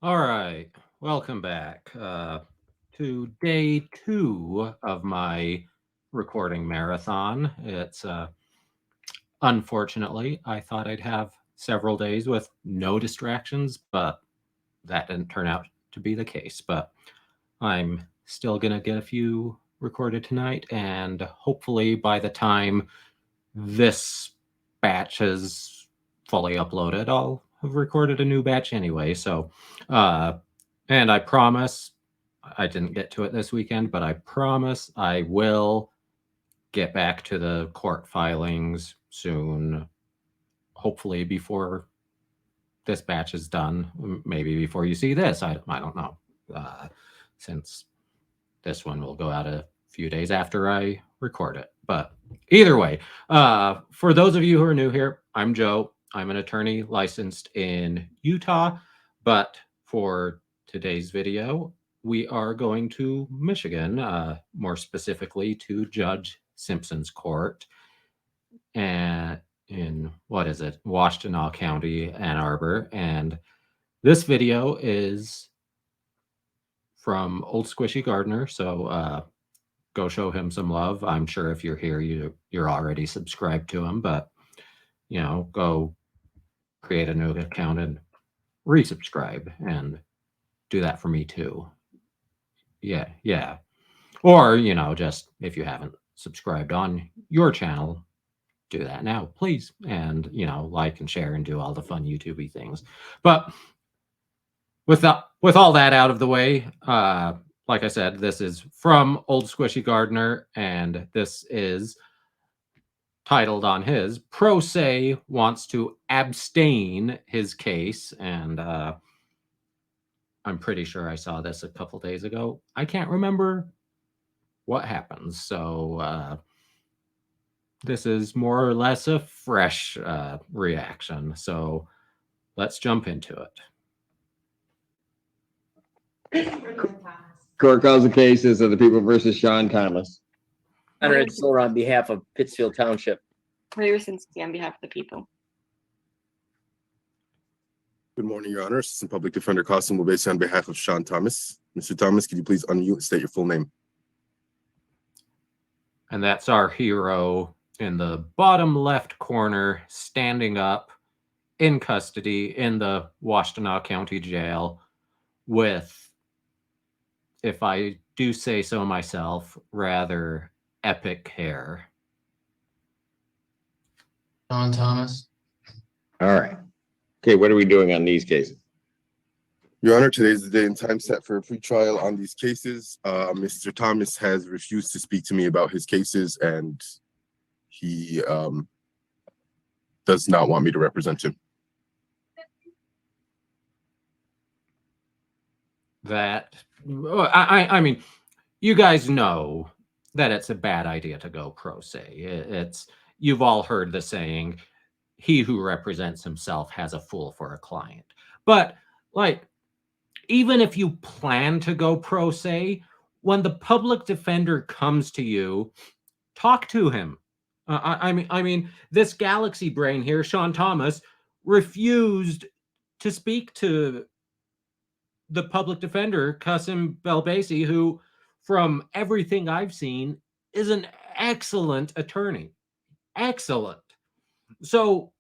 All right, welcome back to day 2 of my recording marathon. It's unfortunately, I thought I'd have several days with no distractions, but that didn't turn out to be the case. But I'm still gonna get a few recorded tonight, and hopefully by the time this batch is fully uploaded, I'll have recorded a new batch anyway. So, uh, and I promise I didn't get to it this weekend, but I promise I will get back to the court filings soon. Hopefully before this batch is done, maybe before you see this. I don't know, since this one will go out a few days after I record it. But either way, for those of you who are new here, I'm Joe. I'm an attorney licensed in Utah, but for today's video, we are going to Michigan, more specifically to Judge Simpson's court, and in what is it, Washtenaw County, Ann Arbor. And this video is from Old Squishy Gardener, so go show him some love. I'm sure if you're here, you're already subscribed to him, but go create a new account and resubscribe and do that for me too. Yeah. Or, just if you haven't subscribed on your channel, do that now, please. And, like and share and do all the fun YouTubey things. But with all that out of the way, like I said, this is from Old Squishy Gardener, and this is titled on his Pro Se wants to abstain his case. And I'm pretty sure I saw this a couple days ago. I can't remember what happens. So this is more or less a fresh reaction. So let's jump into it. Court calls the cases of the people versus Sean Thomas. Conrad Solar on behalf of Pittsfield Township. Larry Sinski on behalf of the people. Good morning, Your Honor. Assistant Public Defender Costin will on behalf of Sean Thomas. Mr. Thomas, could you please unmute and state your full name? And that's our hero in the bottom left corner, standing up in custody in the Washtenaw County Jail with, if I do say so myself, rather epic hair. Sean Thomas. All right. Okay, what are we doing on these cases? Your Honor, today is the day and time set for a pretrial on these cases. Mr. Thomas has refused to speak to me about his cases, and he does not want me to represent him. That, I mean, you guys know that it's a bad idea to go pro se. You've all heard the saying, he who represents himself has a fool for a client. But like, even if you plan to go pro se, when the public defender comes to you, talk to him. I mean, this galaxy brain here, Sean Thomas, refused to speak to the public defender, Qasim Belbasi, who, from everything I've seen, is an excellent attorney. Excellent. So,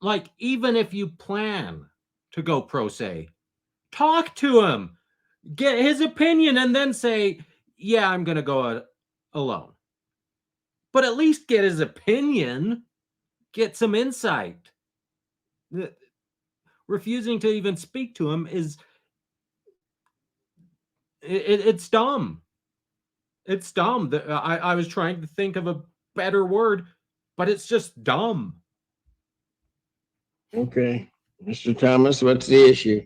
like, even if you plan to go pro se, talk to him, get his opinion, and then say, yeah, I'm going to go alone. But at least get his opinion, get some insight. Refusing to even speak to him is, it's dumb. It's dumb. I was trying to think of a better word, but it's just dumb. Okay. Mr. Thomas, what's the issue?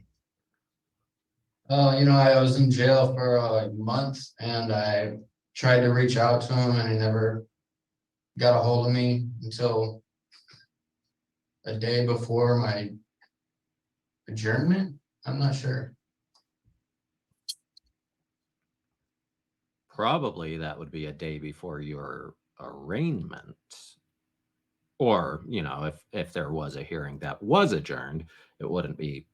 I was in jail for like months, and I tried to reach out to him, and he never got a hold of me until a day before my adjournment. I'm not sure. Probably that would be a day before your arraignment. Or, if there was a hearing that was adjourned, it wouldn't be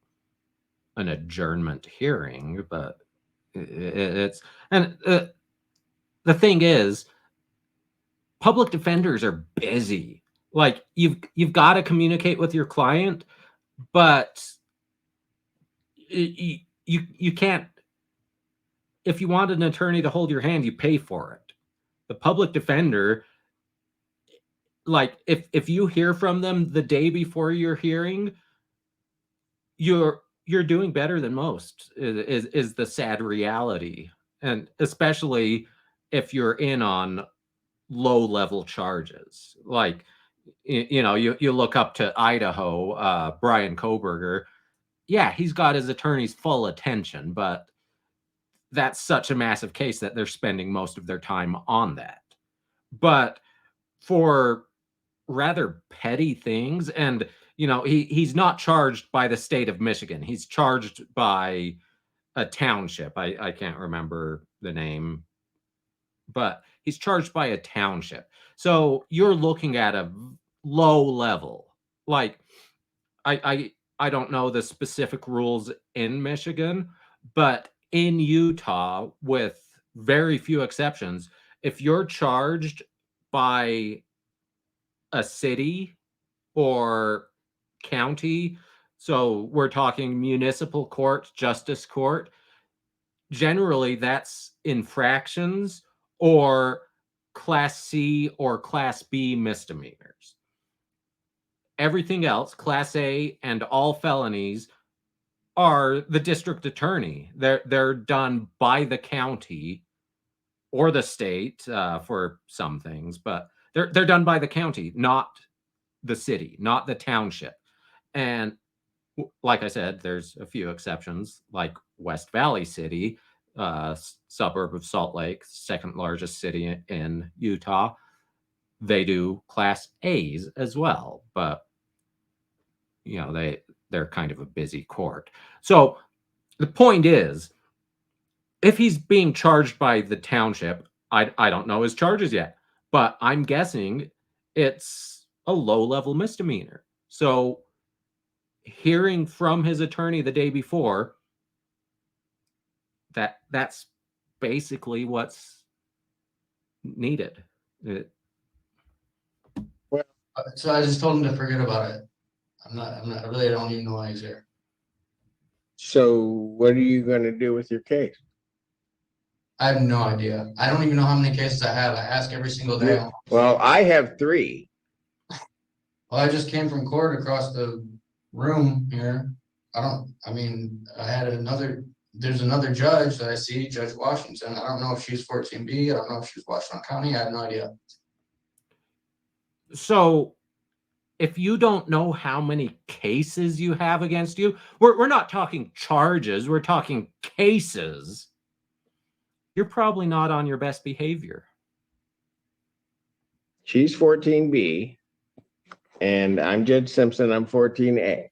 an adjournment hearing, but it's and the thing is, public defenders are busy. Like you've got to communicate with your client, but you can't. If you want an attorney to hold your hand, you pay for it. The public defender, like if you hear from them the day before your hearing, you're doing better than most. Is the sad reality, and especially if you're in on low level charges. Like you look up to Idaho, Brian Koberger. Yeah, he's got his attorney's full attention, but that's such a massive case that they're spending most of their time on that. But for rather petty things, and he's not charged by the state of Michigan. He's charged by a township. I can't remember the name, but he's charged by a township. So you're looking at a low level. Like I don't know the specific rules in Michigan, but in Utah, with very few exceptions, if you're charged by a city or county, so we're talking municipal court, justice court, generally that's infractions or class C or class B misdemeanors. Everything else, class A and all felonies, are the district attorney. They're done by the county or the state for some things, but they're done by the county, not the city, not the township. And like I said, there's a few exceptions, like West Valley City, suburb of Salt Lake, second largest city in Utah. They do class A's as well, but they're kind of a busy court. So the point is, if he's being charged by the township, I don't know his charges yet, but I'm guessing it's a low-level misdemeanor. So hearing from his attorney the day before, that's basically what's needed. So I just told him to forget about it. I really don't even know why he's here. So what are you going to do with your case? I have no idea. I don't even know how many cases I have. I ask every single day. Well, I have 3. Well, I just came from court across the room here. There's another judge that I see, Judge Washington. I don't know if she's 14B. I don't know if she's Washington County. I have no idea. So if you don't know how many cases you have against you, we're not talking charges, we're talking cases. You're probably not on your best behavior. She's 14B, and I'm Judge Simpson. I'm 14A.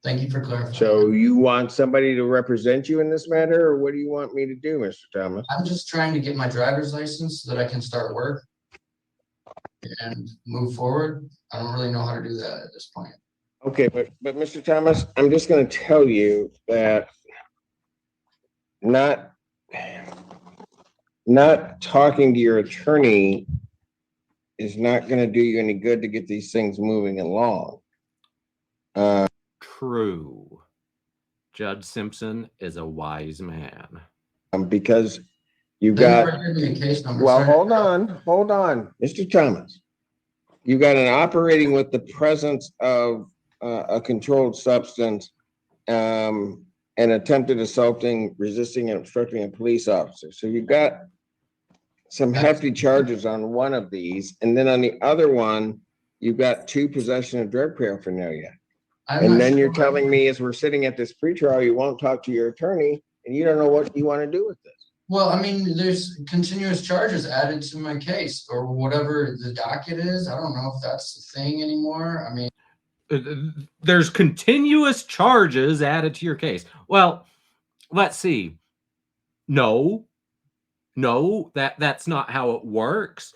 Thank you for clarifying. So you want somebody to represent you in this matter, or what do you want me to do, Mr. Thomas? I'm just trying to get my driver's license so that I can start work and move forward. I don't really know how to do that at this point. Okay, but Mr. Thomas, I'm just going to tell you that not talking to your attorney is not going to do you any good to get these things moving along. True. Judge Simpson is a wise man. Because you They got, never gave me a case number. well, sir. hold on, Mr. Thomas. You got an operating with the presence of a controlled substance, and attempted assaulting, resisting, and obstructing a police officer. So you got some hefty charges on one of these, and then on the other one, you've got 2 possession of drug paraphernalia. And then you're telling me, as we're sitting at this pretrial, you won't talk to your attorney, and you don't know what you want to do with this. Well, I mean, there's continuous charges added to my case, or whatever the docket is. I don't know if that's the thing anymore. I mean, there's continuous charges added to your case. Well, let's see. No, that's not how it works.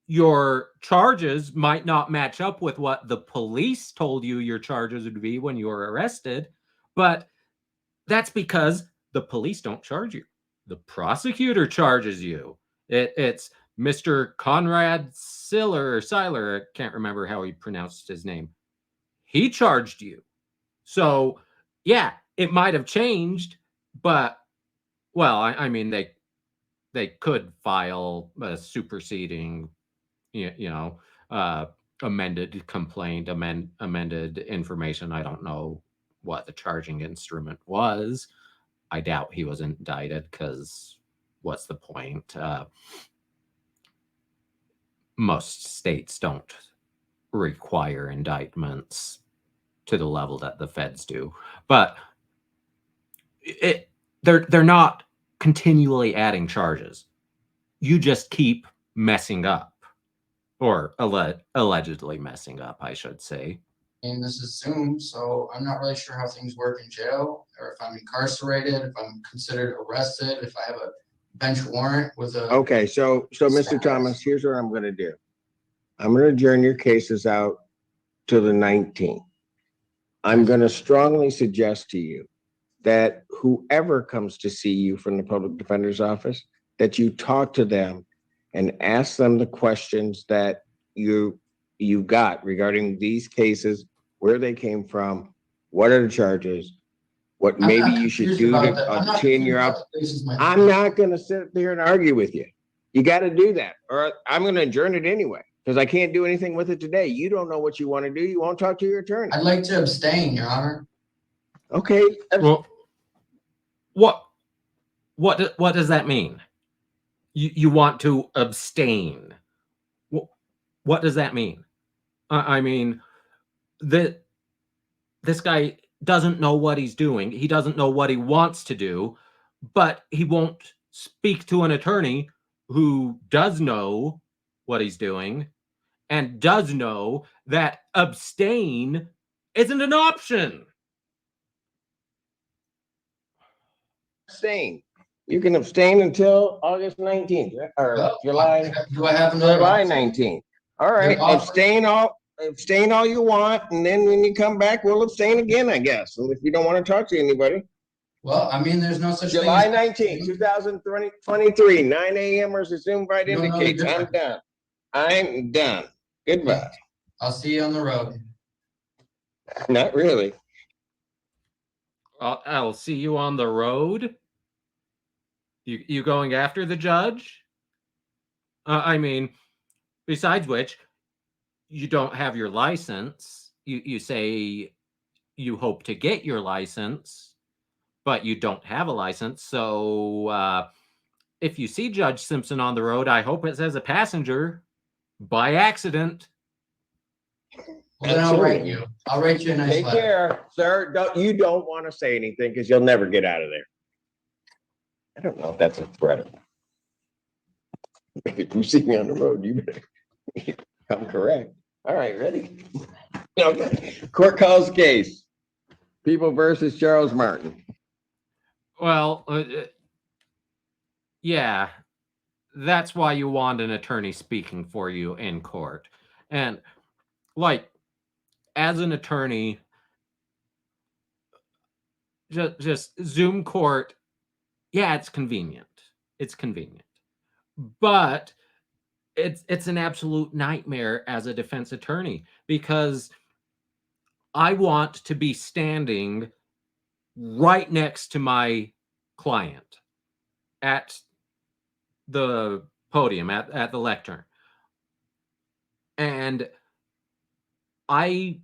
your charges might not match up with what the police told you your charges would be when you were arrested, but that's because the police don't charge you. The prosecutor charges you. It's Mr. Conrad Seiler, I can't remember how he pronounced his name. He charged you. So, yeah, it might have changed, but, well, I mean, they could file a superseding, amended complaint, amended information. I don't know what the charging instrument was. I doubt he was indicted because what's the point? Most states don't require indictments to the level that the feds do, but they're not continually adding charges. You just keep messing up, or allegedly messing up, I should say. And this is Zoom, so I'm not really sure how things work in jail, or if I'm incarcerated, if I'm considered arrested, if I have a bench warrant with a. Okay, so Mr. Status. Thomas, here's what I'm gonna do. I'm gonna adjourn your cases out to the 19th. I'm gonna strongly suggest to you that whoever comes to see you from the public defender's office, that you talk to them and ask them the questions that you got regarding these cases, where they came from, what are the charges, what I'm maybe not you should confused do about to that. I'm not obtain your confused up. about the cases, my I'm friend. not gonna sit there and argue with you. You gotta do that, or I'm gonna adjourn it anyway, because I can't do anything with it today. You don't know what you want to do. You won't talk to your attorney. I'd like to abstain, Your Honor. Okay, Well, what does that mean? You want to abstain? What does that mean? I mean, this guy doesn't know what he's doing. He doesn't know what he wants to do, but he won't speak to an attorney who does know what he's doing and does know that abstain isn't an option. abstain. You can abstain until August 19th, or Well, July Do I have another July option? 19th. All right, You're abstain all you want, and then when you come back, we'll abstain again, I guess. And if you don't want to talk to anybody, Well, I mean, there's no such thing. July as- 19th, 2023, 9 a.m. as the Zoom invite You don't know the indicates. I'm difference. done. I'm done. Goodbye. I'll see you on the road. Not really. I'll see you on the road. You going after the judge? I mean, besides which, you don't have your license. You say you hope to get your license, but you don't have a license. So if you see Judge Simpson on the road, I hope it's as a passenger by accident. Well, then I'll write Absolutely. you. I'll write you a nice Take letter. care, sir. You don't want to say anything because you'll never get out of there. I don't know if that's a threat. If you see me on the road, you better come correct. All right, ready? Okay. Court calls case. People versus Charles Martin. Well, yeah, that's why you want an attorney speaking for you in court. And like, as an attorney, just Zoom court, yeah, it's convenient. It's convenient. But it's an absolute nightmare as a defense attorney, because I want to be standing right next to my client at the podium, at the lectern. And I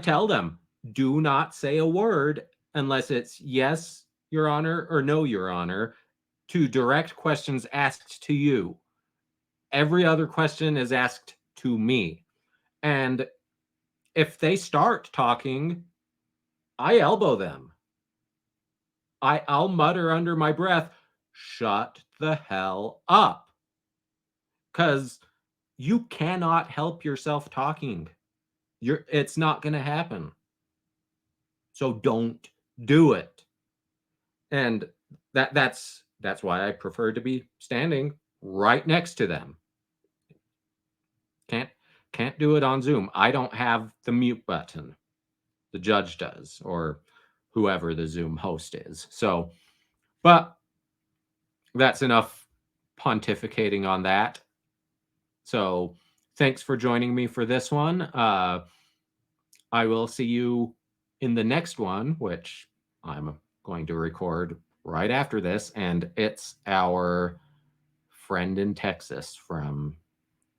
tell them, do not say a word unless it's yes, Your Honor, or no, Your Honor, to direct questions asked to you. Every other question is asked to me. And if they start talking, I elbow them. I'll mutter under my breath, shut the hell up. Because you cannot help yourself talking. It's not going to happen. So don't do it. And that's why I prefer to be standing right next to them. can't do it on Zoom. I don't have the mute button. The judge does, or whoever the Zoom host is. So, but that's enough pontificating on that. So thanks for joining me for this one. I will see you in the next one, which I'm going to record right after this. And it's our friend in Texas from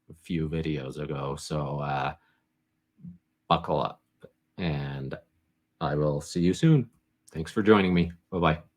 a few videos ago. So buckle up, and I will see you soon. Thanks for joining me. Bye-bye.